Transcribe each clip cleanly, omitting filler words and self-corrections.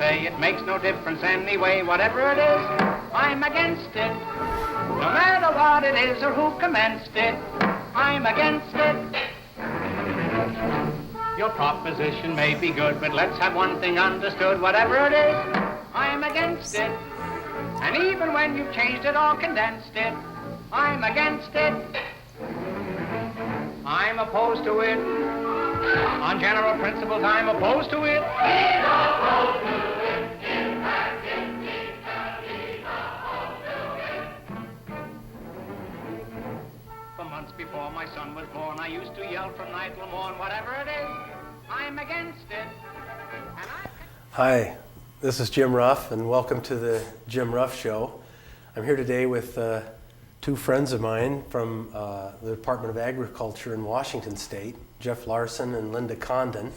say it makes no difference anyway. Whatever it is, I'm against it. No matter what it is or who commenced it, I'm against it. Your proposition may be good, but let's have one thing understood. Whatever it is, I'm against it. And even when you've changed it or condensed it, I'm against it. I'm opposed to it. On general principles, I'm opposed to it. He's opposed to it. In fact, indeed, he's opposed to it. For months before my son was born, I used to yell from night till morn. Whatever it is, I'm against it. Hi, this is Jim Ruff, and welcome to the Jim Ruff Show. I'm here today with two friends of mine from the Department of Agriculture in Washington State, Jeff Larsen and Linda Condon.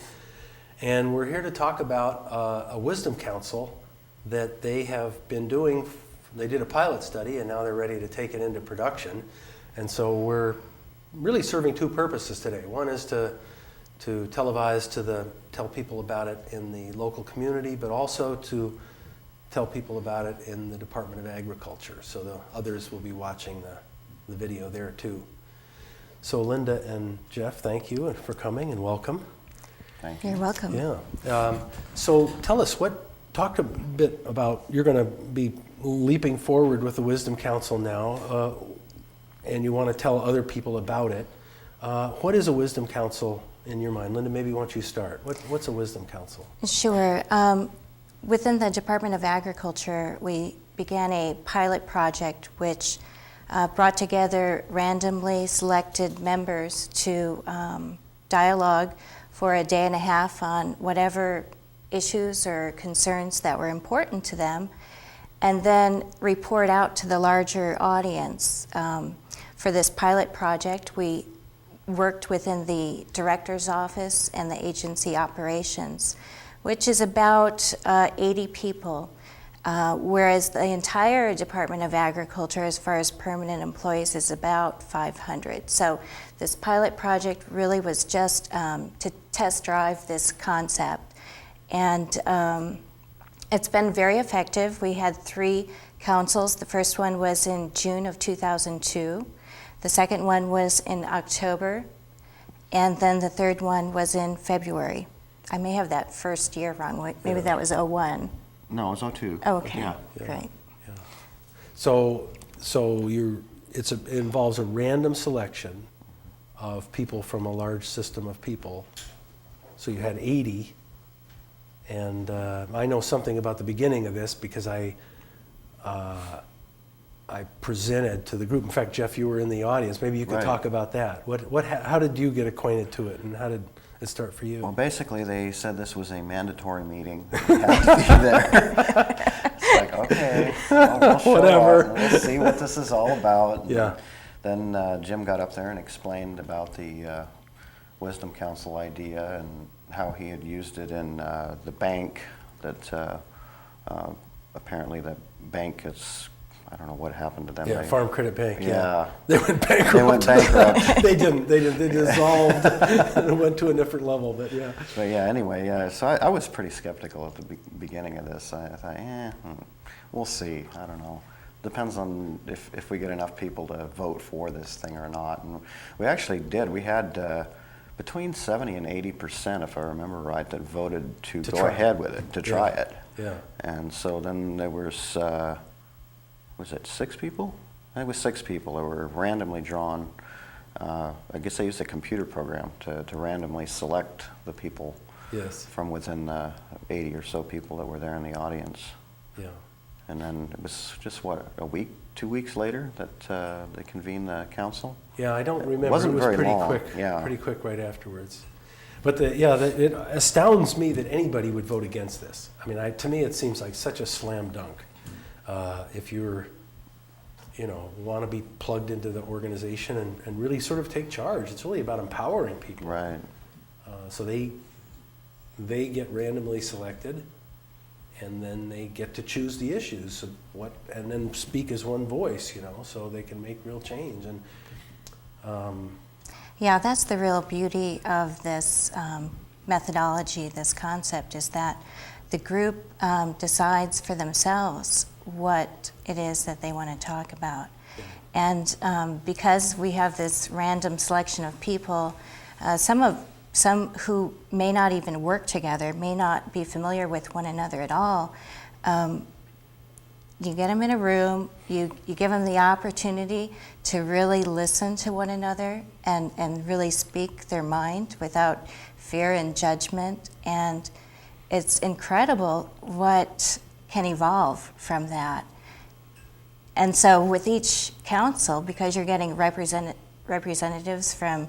And we're here to talk about a wisdom council that they have been doing. They did a pilot study and now they're ready to take it into production. And so we're really serving two purposes today. One is to televise tell people about it in the local community, but also to tell people about it in the Department of Agriculture. So the others will be watching the video there too. So Linda and Jeff, thank you for coming and welcome. Thank you. You're welcome. Yeah. So tell us, talk a bit about, you're going to be leaping forward with the Wisdom Council now, and you want to tell other people about it. What is a Wisdom Council in your mind? Linda, maybe why don't you start? What's a Wisdom Council? Sure. Within the Department of Agriculture, we began a pilot project which brought together randomly selected members to dialogue for a day and a half on whatever issues or concerns that were important to them, and then report out to the larger audience. For this pilot project, we worked within the director's office and the agency operations, which is about 80 people, whereas the entire Department of Agriculture, as far as permanent employees, is about 500. So this pilot project really was just to test drive this concept. And it's been very effective. We had 3 councils. The first one was in June of 2002. The second one was in October. And then the third one was in February. I may have that first year wrong. Maybe that was 01. No, it's 02. Oh, okay, Yeah. great. Yeah. So it involves a random selection of people from a large system of people. So you had 80, and I know something about the beginning of this because I presented to the group. In fact, Jeff, you were in the audience. Maybe you could Right. talk about that. How did you get acquainted to it, and how did it start for you? Well, basically, they said this was a mandatory meeting. You had to be there. It's like, okay, well, we'll show Whatever. up and we'll see what this is all about. Yeah. Then Jim got up there and explained about the Wisdom Council idea and how he had used it in the bank. That apparently the bank is. I don't know what happened to them. Yeah, Farm Credit Bank. Yeah. They went bankrupt. They went bankrupt. They didn't. They dissolved and went to a different level. But yeah. But yeah, anyway, so I was pretty skeptical at the beginning of this. I thought, we'll see. I don't know. Depends on if we get enough people to vote for this thing or not. And we actually did. We had between 70 and 80%, if I remember right, that voted to go ahead with it, to try it. Yeah. And so then there was it 6 people? I think it was 6 people that were randomly drawn. I guess they used a computer program to randomly select the people from within 80 or so people that were there in the audience. Yeah. And then it was just, a week, 2 weeks later that they convened the council? Yeah, I don't remember. It wasn't very pretty long. quick. Yeah. Pretty quick right afterwards. But it astounds me that anybody would vote against this. I mean, to me it seems like such a slam dunk. If you're, want to be plugged into the organization and really sort of take charge. It's really about empowering people. Right. So they get randomly selected, and then they get to choose the issues and then speak as one voice, so they can make real change. And Yeah, that's the real beauty of this methodology, this concept, is that the group decides for themselves what it is that they want to talk about. And because we have this random selection of people, some who may not even work together, may not be familiar with one another at all, you get them in a room, you give them the opportunity to really listen to one another and really speak their mind without fear and judgment. And it's incredible what can evolve from that. And so with each council, because you're getting representatives from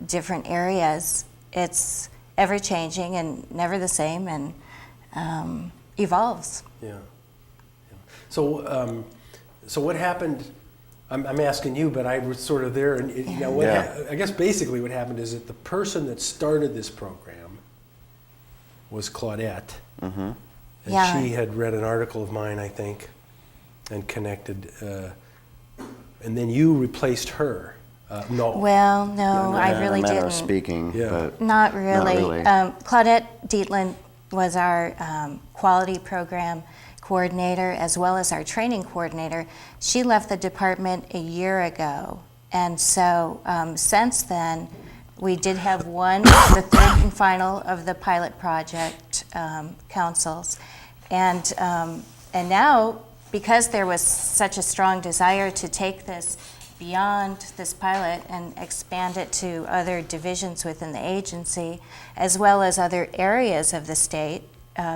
different areas, it's ever-changing and never the same, and evolves. Yeah. So, so what happened? I'm asking you, but I was sort of there. And you know, I guess basically what happened is that the person that started this program was Claudette, and she had read an article of mine, I think, and connected. And then you replaced her. No. Well, no, I really in a manner didn't. of speaking, but Not really. Not really. Claudette Dietland was our quality program coordinator as well as our training coordinator. She left the department a year ago, and so since then we did have the third and final of the pilot project councils, and now, because there was such a strong desire to take this beyond this pilot and expand it to other divisions within the agency, as well as other areas of the state,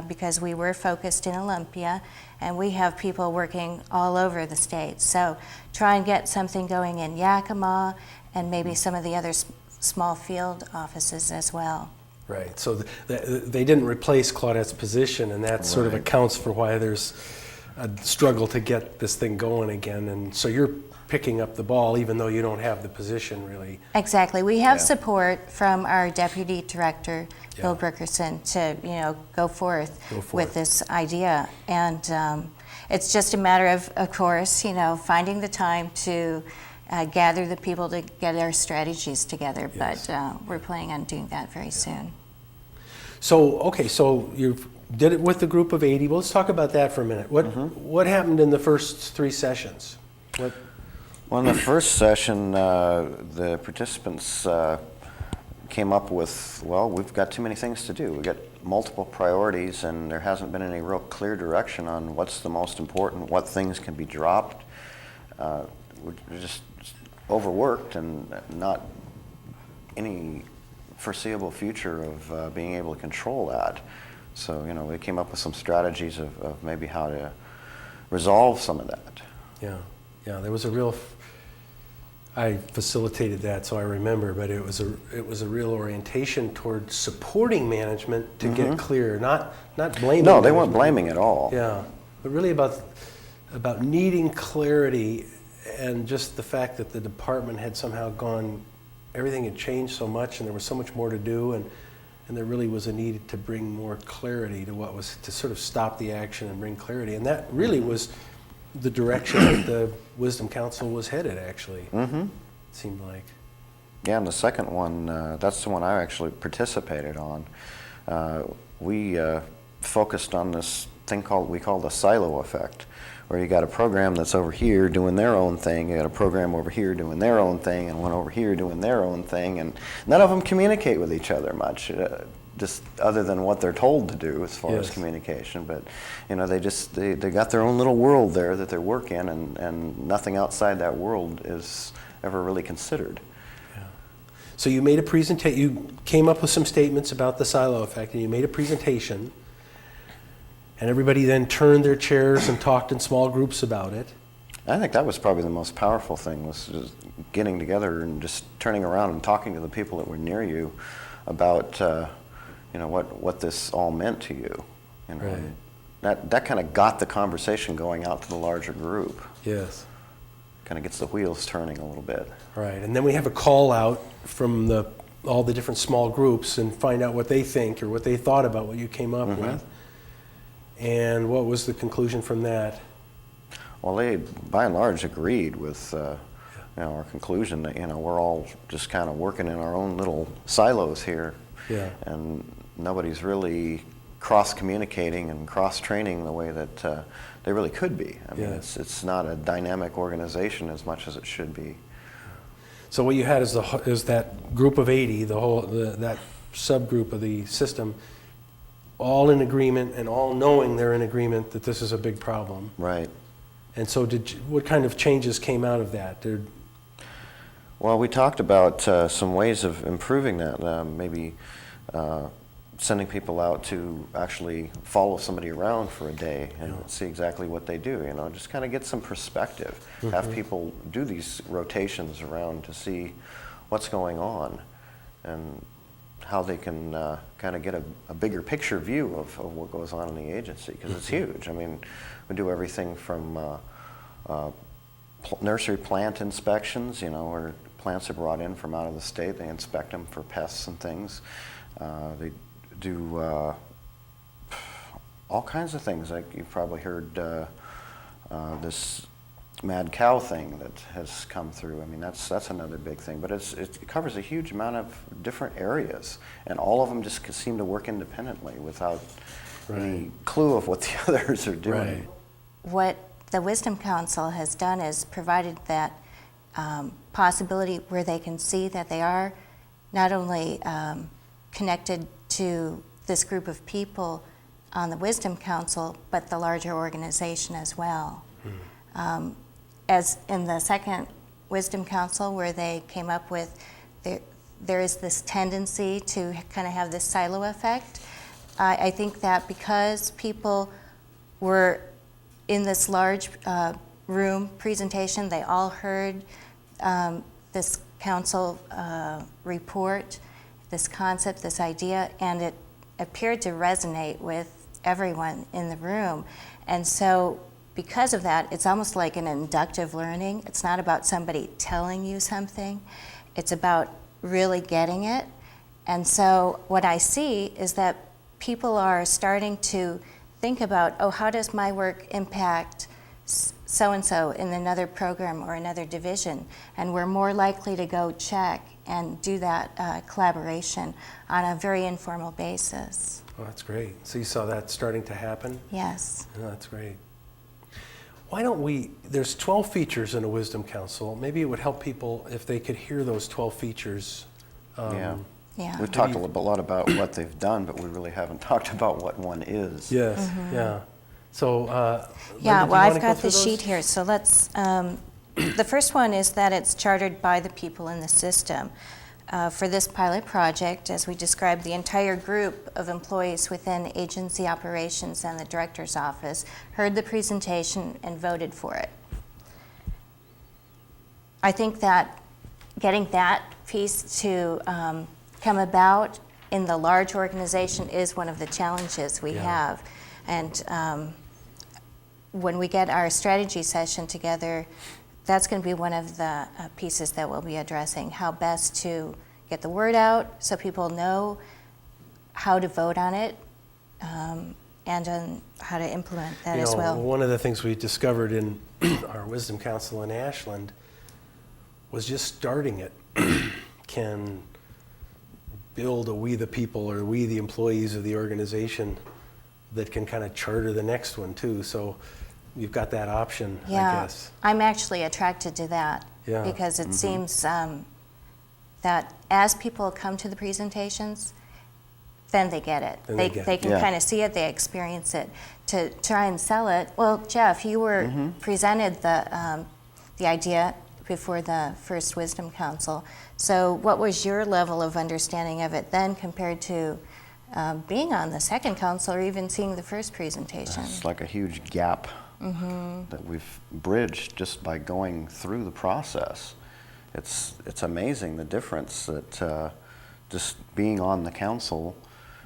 because we were focused in Olympia, and we have people working all over the state. So try and get something going in Yakima and maybe some of the other small field offices as well. Right. So they didn't replace Claudette's position, and that sort of accounts for why there's a struggle to get this thing going again. And so you're picking up the ball, even though you don't have the position really. Exactly. We have support from our deputy director, Bill Brickerson, to go forth with this idea. And it's just a matter of course, finding the time to gather the people to get our strategies together. Yes. But we're planning on doing that very soon. So, okay, so you did it with the group of 80. Well, let's talk about that for a minute. What happened in the first 3 sessions? Well, in the first session, the participants came up with, well, we've got too many things to do. We've got multiple priorities, and there hasn't been any real clear direction on what's the most important, what things can be dropped. We're just overworked and not any foreseeable future of being able to control that. So, we came up with some strategies of maybe how to resolve some of that. Yeah, there was a real. I facilitated that, so I remember. But it was a real orientation toward supporting management to get clear, not blaming. No, they weren't blaming at all. Yeah, but really about needing clarity, and just the fact that the department had somehow everything had changed so much, and there was so much more to do, and there really was a need to bring more clarity to sort of stop the action and bring clarity, and that really was the direction that the Wisdom Council was headed, actually. It seemed like. Yeah, and the second one, that's the one I actually participated on. We focused on this thing we call the silo effect, where you got a program that's over here doing their own thing, you got a program over here doing their own thing, and one over here doing their own thing, and none of them communicate with each other much. Just other than what they're told to do as far as communication, but they got their own little world there that they work in, and nothing outside that world is ever really considered. Yeah. So you made a presentation. You came up with some statements about the silo effect, and you made a presentation, and everybody then turned their chairs and talked in small groups about it. I think that was probably the most powerful thing, was just getting together and just turning around and talking to the people that were near you about what this all meant to you. Right. That kind of got the conversation going out to the larger group. Yes. Kind of gets the wheels turning a little bit. Right, and then we have a call out from all the different small groups and find out what they think or what they thought about what you came up with. And what was the conclusion from that? Well, they by and large agreed with our conclusion that we're all just kind of working in our own little silos here. Yeah. And nobody's really cross-communicating and cross-training the way that they really could be. I mean, Yes. it's not a dynamic organization as much as it should be. So what you had is that group of 80, that subgroup of the system, all in agreement and all knowing they're in agreement that this is a big problem. Right. And so what kind of changes came out of that? Well, we talked about some ways of improving that, maybe sending people out to actually follow somebody around for a day and see exactly what they do, just kind of get some perspective. Have people do these rotations around to see what's going on and how they can kind of get a bigger picture view of what goes on in the agency, because it's huge. I mean, we do everything from nursery plant inspections, where plants are brought in from out of the state. They inspect them for pests and things. They do all kinds of things. Like you've probably heard this mad cow thing that has come through. I mean, that's another big thing. But it covers a huge amount of different areas, and all of them just seem to work independently without any clue of what the others are doing. Right. What the Wisdom Council has done is provided that possibility where they can see that they are not only connected to this group of people on the Wisdom Council, but the larger organization as well. As in the second Wisdom Council, where they came up with, there is this tendency to kind of have this silo effect. I think that because people were in this large room presentation, they all heard this council report, this concept, this idea, and it appeared to resonate with everyone in the room. And so because of that, it's almost like an inductive learning. It's not about somebody telling you something. It's about really getting it. And so what I see is that people are starting to think about, how does my work impact so-and-so in another program or another division? And we're more likely to go check and do that collaboration on a very informal basis. Oh, that's great. So you saw that starting to happen? Yes. Oh, that's great. Why don't there's 12 features in a Wisdom Council. Maybe it would help people if they could hear those 12 features. Yeah. We've talked a lot about what they've done, but we really haven't talked about what one is. Yes, yeah. So, Yeah, Linda, well, I've go got through the those? sheet here. So let's, the first one is that it's chartered by the people in the system. For this pilot project, as we described, the entire group of employees within agency operations and the director's office heard the presentation and voted for it. I think that getting that piece to come about in the large organization is one of the challenges we have. And when we get our strategy session together, that's going to be one of the pieces that we'll be addressing, how best to get the word out so people know how to vote on it and on how to implement that as well. One of the things we discovered in our Wisdom Council in Ashland was just starting it can build a we the people or we the employees of the organization that can kind of charter the next one too. So you've got that option, I guess. I'm actually attracted to that because it seems that as people come to the presentations, then they get it. They can kind of see it, they experience it. To try and sell it, well, Jeff, you were presented the idea before the first Wisdom Council. So what was your level of understanding of it then compared to being on the second council or even seeing the first presentation? It's like a huge gap that we've bridged just by going through the process. It's amazing the difference that just being on the council,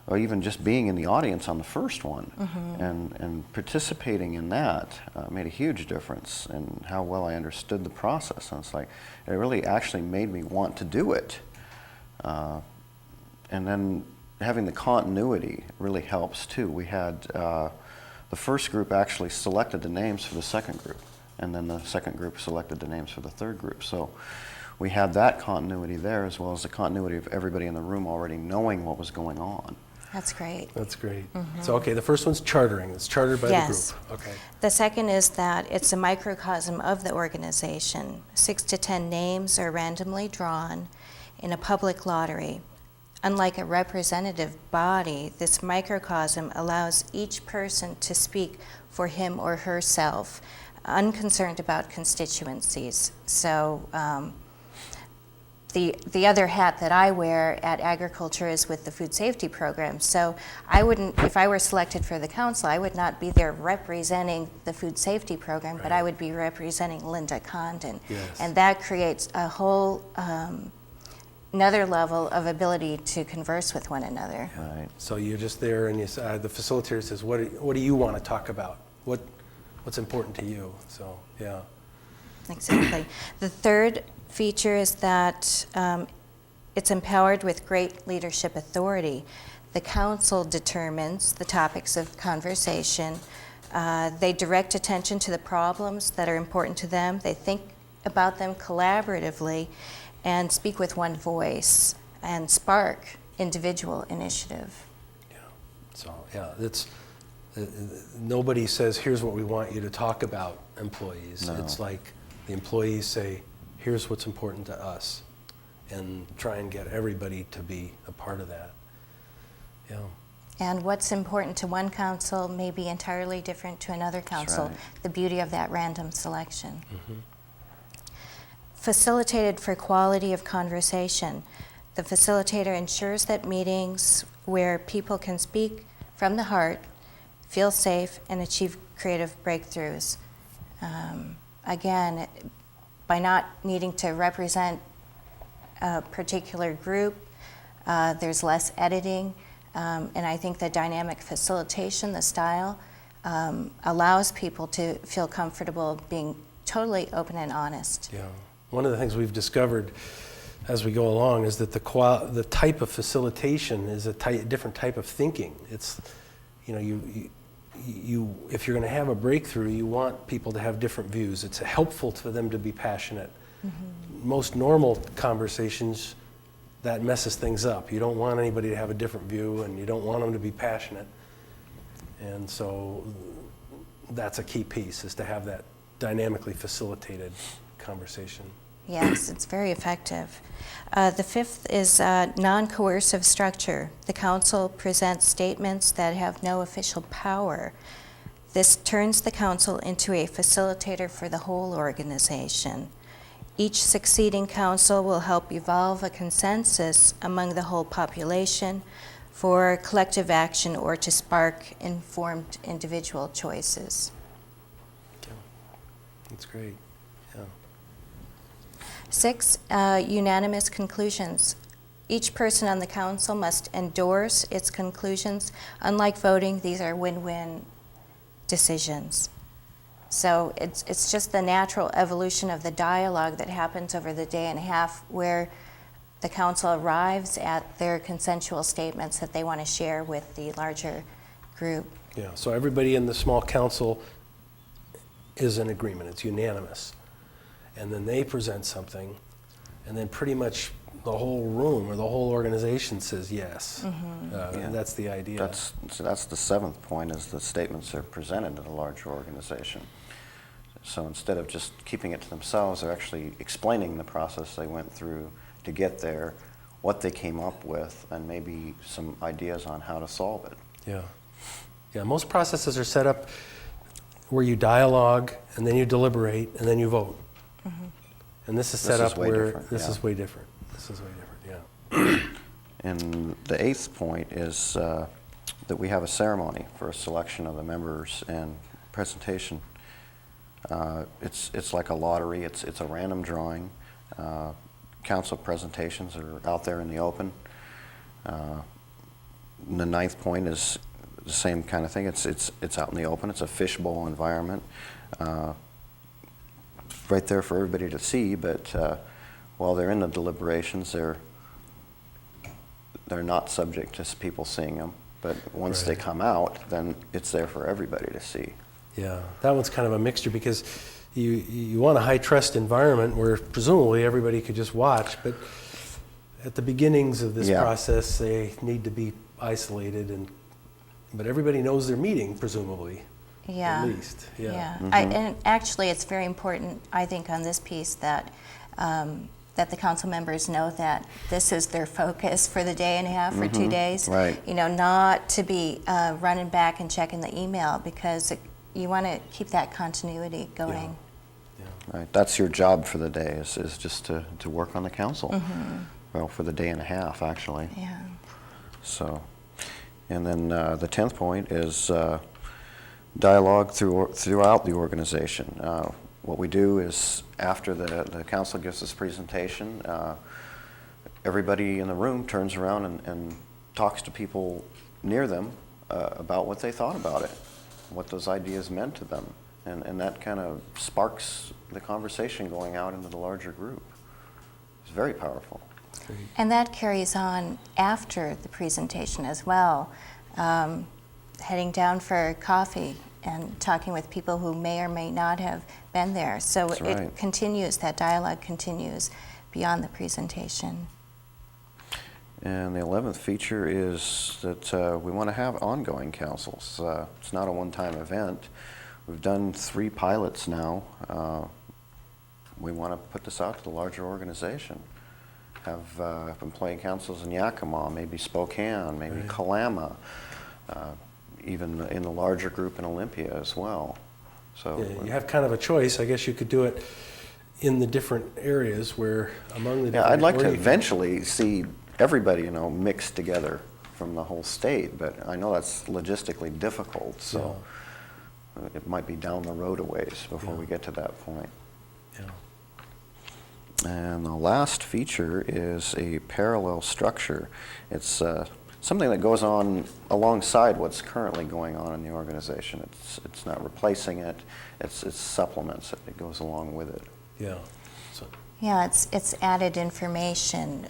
or even just being in the audience on the first one, and participating in that made a huge difference in how well I understood the process. And it's like, it really actually made me want to do it. And then having the continuity really helps too. We had the first group actually selected the names for the second group, and then the second group selected the names for the third group. So we had that continuity there, as well as the continuity of everybody in the room already knowing what was going on. That's great. That's great. So, okay, the first one's chartering. It's chartered by Yes. the group. Okay. The second is that it's a microcosm of the organization. 6 to 10 names are randomly drawn in a public lottery. Unlike a representative body, this microcosm allows each person to speak for him or herself, unconcerned about constituencies. So the other hat that I wear at agriculture is with the food safety program. So I wouldn't, if I were selected for the council, I would not be there representing the food safety program, but I would be representing Linda Condon. Yes. And that creates a whole another level of ability to converse with one another. Right. So you're just there, and the facilitator says, "What do you want to talk about? What's important to you?" So, yeah. Exactly. The third feature is that it's empowered with great leadership authority. The council determines the topics of conversation. They direct attention to the problems that are important to them. They think about them collaboratively and speak with one voice and spark individual initiative. Yeah. So, yeah, it's nobody says, "Here's what we want you to talk about," employees. No. It's like the employees say, "Here's what's important to us," and try and get everybody to be a part of that. Yeah. And what's important to one council may be entirely different to another council. right. The beauty of that random selection. Facilitated for quality of conversation. The facilitator ensures that meetings where people can speak from the heart, feel safe, and achieve creative breakthroughs. Again, by not needing to represent a particular group, there's less editing, and I think the dynamic facilitation, the style, allows people to feel comfortable being totally open and honest. Yeah. One of the things we've discovered as we go along is that the type of facilitation is a different type of thinking. It's, you if you're going to have a breakthrough, you want people to have different views. It's helpful for them to be passionate. Most normal conversations, that messes things up. You don't want anybody to have a different view, and you don't want them to be passionate. And so that's a key piece, is to have that dynamically facilitated conversation. Yes, it's very effective. The fifth is non-coercive structure. The council presents statements that have no official power. This turns the council into a facilitator for the whole organization. Each succeeding council will help evolve a consensus among the whole population for collective action or to spark informed individual choices. Yeah. That's great. Yeah. 6, unanimous conclusions. Each person on the council must endorse its conclusions. Unlike voting, these are win-win decisions. So it's just the natural evolution of the dialogue that happens over the day and a half, where the council arrives at their consensual statements that they want to share with the larger group. Yeah. So everybody in the small council is in agreement. It's unanimous. And then they present something, and then pretty much the whole room or the whole organization says yes. And that's the idea. That's the seventh point, is the statements are presented to a larger organization. So instead of just keeping it to themselves, they're actually explaining the process they went through to get there, what they came up with, and maybe some ideas on how to solve it. Yeah. Yeah, most processes are set up where you dialogue, and then you deliberate, and then you vote. And this is set up where this is way different. This is way different, yeah. And the eighth point is that we have a ceremony for a selection of the members and presentation. It's like a lottery. It's a random drawing. Council presentations are out there in the open. And the ninth point is the same kind of thing. It's out in the open. It's a fishbowl environment. Right there for everybody to see, but while they're in the deliberations, they're not subject to people seeing them. But once they come out, then it's there for everybody to see. Yeah, that one's kind of a mixture, because you want a high trust environment where presumably everybody could just watch, but at the beginnings of this process, they need to be isolated, but everybody knows they're meeting, presumably. Yeah. At least, yeah. And actually, it's very important, I think, on this piece that that the council members know that this is their focus for the day and a half or 2 days. Right. You know, not to be running back and checking the email, because you want to keep that continuity going. Right. That's your job for the day, is just to work on the council. Well, for the day and a half, actually. Yeah. So, and then the 10th point is dialogue throughout the organization. What we do is, after the council gives this presentation, everybody in the room turns around and talks to people near them about what they thought about it, what those ideas meant to them. And that kind of sparks the conversation going out into the larger group. It's very powerful. And that carries on after the presentation as well, heading down for coffee and talking with people who may or may not have been there. So That's it right. continues, that dialogue continues beyond the presentation. And the 11th feature is that we want to have ongoing councils. It's not a one-time event. We've done 3 pilots now. We want to put this out to the larger organization. Have employee councils in Yakima, maybe Spokane, maybe Right. Kalama, even in the larger group in Olympia as well. So Yeah, you have kind of a choice. I guess you could do it in the different areas where among the yeah, different, I'd like or to you- eventually see everybody, mixed together from the whole state, but I know that's logistically difficult, so it might be down the road a ways before Yeah. we get to that point. Yeah. And the last feature is a parallel structure. It's something that goes on alongside what's currently going on in the organization. It's not replacing it, it supplements it, it goes along with it. Yeah. So, Yeah, it's added information.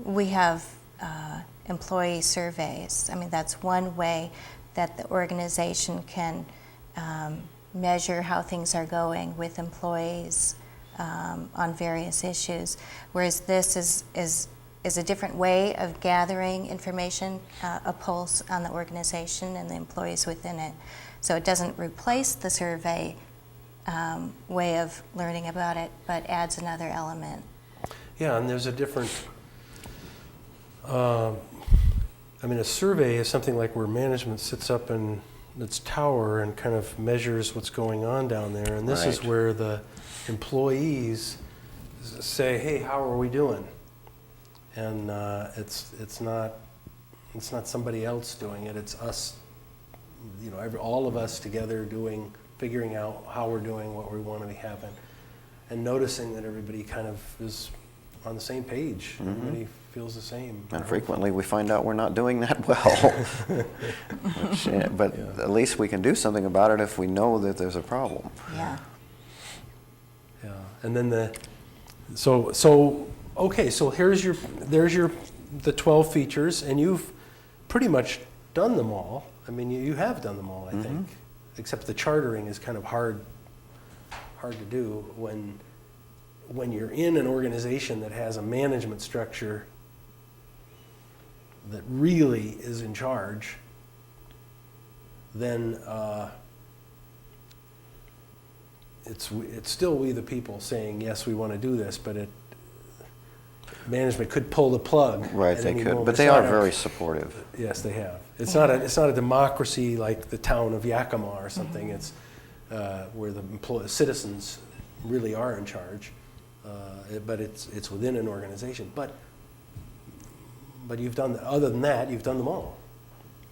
We have employee surveys. I mean, that's one way that the organization can measure how things are going with employees on various issues, whereas this is a different way of gathering information, a pulse on the organization and the employees within it. So it doesn't replace the survey way of learning about it, but adds another element. yeah, and there's a different, a survey is something like where management sits up in its tower and kind of measures what's going on down there. And this is Right. where the employees say, hey, how are we doing? And it's not somebody else doing it. It's us, all of us together figuring out how we're doing, what we want to be having, and noticing that everybody kind of is on the same page. Everybody feels the same. And frequently we find out we're not doing that well. But at least we can do something about it if we know that there's a problem. Yeah. Yeah, and then so there's the 12 features, and you've pretty much done them all. I mean, you have done them all, I think, except the chartering is kind of hard to do when you're in an organization that has a management structure that really is in charge. Then it's still we the people saying, yes, we want to do this, but management could pull the plug. Right, at they any could, moment. but It's they not are a- very supportive. Yes, they have. It's not a democracy like the town of Yakima or something. It's where the citizens really are in charge, but it's within an organization. But you've done, other than that, you've done them all.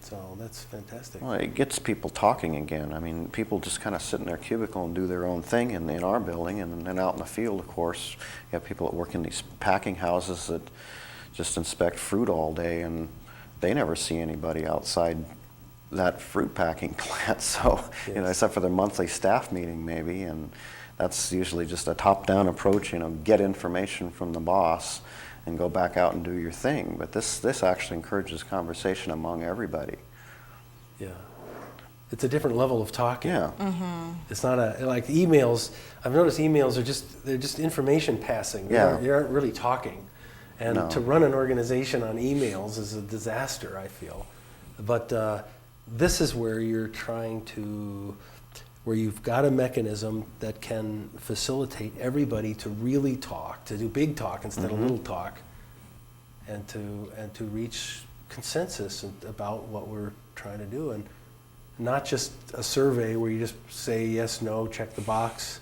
So that's fantastic. Well, it gets people talking again. I mean, people just kind of sit in their cubicle and do their own thing in our building, and then out in the field, of course, you have people that work in these packing houses that just inspect fruit all day, and they never see anybody outside that fruit packing plant. So, Yes. except for their monthly staff meeting maybe, and that's usually just a top-down approach. Get information from the boss and go back out and do your thing. But this actually encourages conversation among everybody. Yeah. It's a different level of talking. Yeah. It's not like emails. I've noticed emails they're just information passing. Yeah. You aren't really talking. And No. to run an organization on emails is a disaster, I feel. But this is where you're trying to, where you've got a mechanism that can facilitate everybody to really talk, to do big talk instead of little talk, and to reach consensus about what we're trying to do, and not just a survey where you just say yes, no, check the box,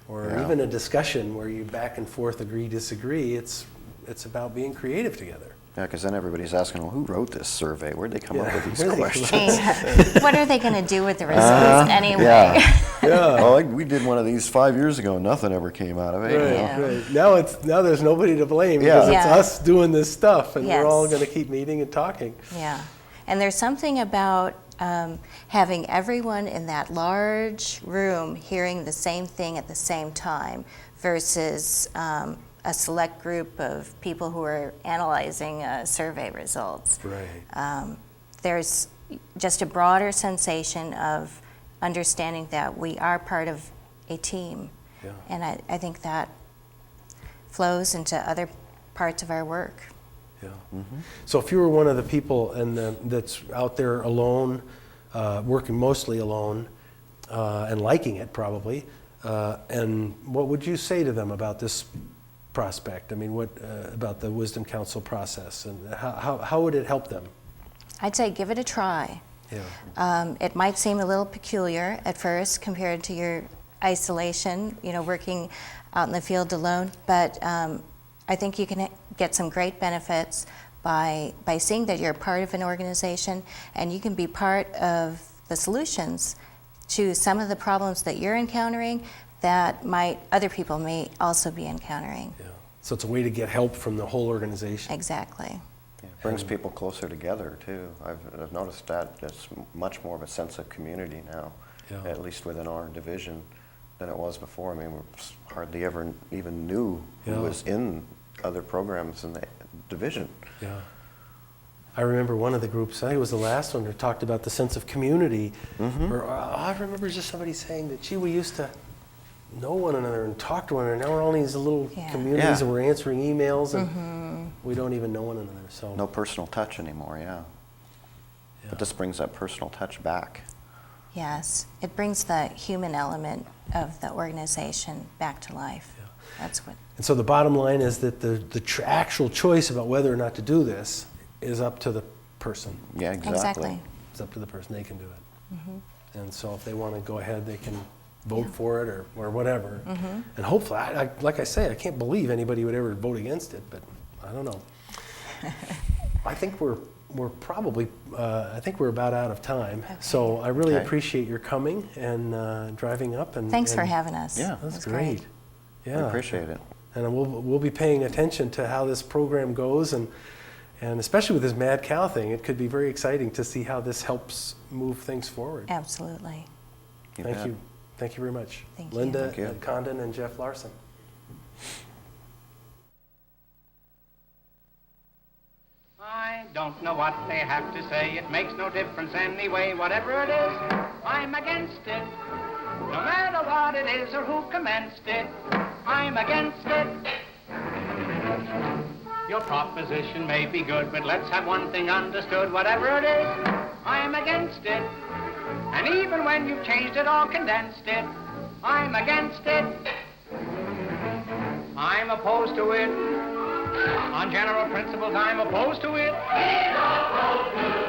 or even a discussion where you back and forth agree, disagree. It's about being creative together. Yeah, because then everybody's asking, well, who wrote this survey? Where'd they come up with these Where'd they come questions? What are they going to do with the results anyway? Yeah. Well, we did one of these 5 years ago, and nothing ever came out of it. Right, You know? right. Now there's nobody to blame Yeah. because it's Yeah. us doing this stuff, and we're all Yes. going to keep meeting and talking. Yeah, and there's something about having everyone in that large room hearing the same thing at the same time versus a select group of people who are analyzing survey results. Right. There's just a broader sensation of understanding that we are part of a team. Yeah. And I think that flows into other parts of our work. Yeah. So if you were one of the people that's out there alone, working mostly alone, and liking it probably, and what would you say to them about this prospect? I mean, what about the Wisdom Council process, and how would it help them? I'd say give it a try. Yeah. It might seem a little peculiar at first compared to your isolation, working out in the field alone, but I think you can get some great benefits by seeing that you're part of an organization and you can be part of the solutions to some of the problems that you're encountering that other people may also be encountering. Yeah. So it's a way to get help from the whole organization. Exactly. Yeah, it brings people closer together, too. I've noticed that it's much more of a sense of community now, at least within our division, than it was before. I mean, we hardly ever even knew who was in other programs in the division. Yeah. I remember one of the groups, I think it was the last one, that talked about the sense of community. Or, I remember just somebody saying that, gee, we used to know one another and talk to one another. Now we're all in these little communities and we're answering emails and we don't even know one another. So No personal touch anymore, yeah. But this brings that personal touch back. Yes, it brings the human element of the organization back to life. That's what. And so the bottom line is that the actual choice about whether or not to do this is up to the person. Yeah, exactly. It's up to the person. They can do it. And so if they want to go ahead, they can vote for it or whatever. And hopefully, like I say, I can't believe anybody would ever vote against it, but I don't know. I think we're probably, I think we're about out of time. Okay. So I really appreciate your coming and driving up. Thanks for having us. Yeah, that's great. Yeah, I appreciate it. And we'll be paying attention to how this program goes, and especially with this mad cow thing, it could be very exciting to see how this helps move things forward. Absolutely. Thank you. Thank you very much. Thank you. Linda Condon and Jeff Larsen. I don't know what they have to say. It makes no difference anyway. Whatever it is, I'm against it. No matter what it is or who commenced it, I'm against it. Your proposition may be good, but let's have one thing understood. Whatever it is, I'm against it. And even when you've changed it or condensed it, I'm against it. I'm opposed to it. On general principles, I'm opposed to it. He's opposed to it.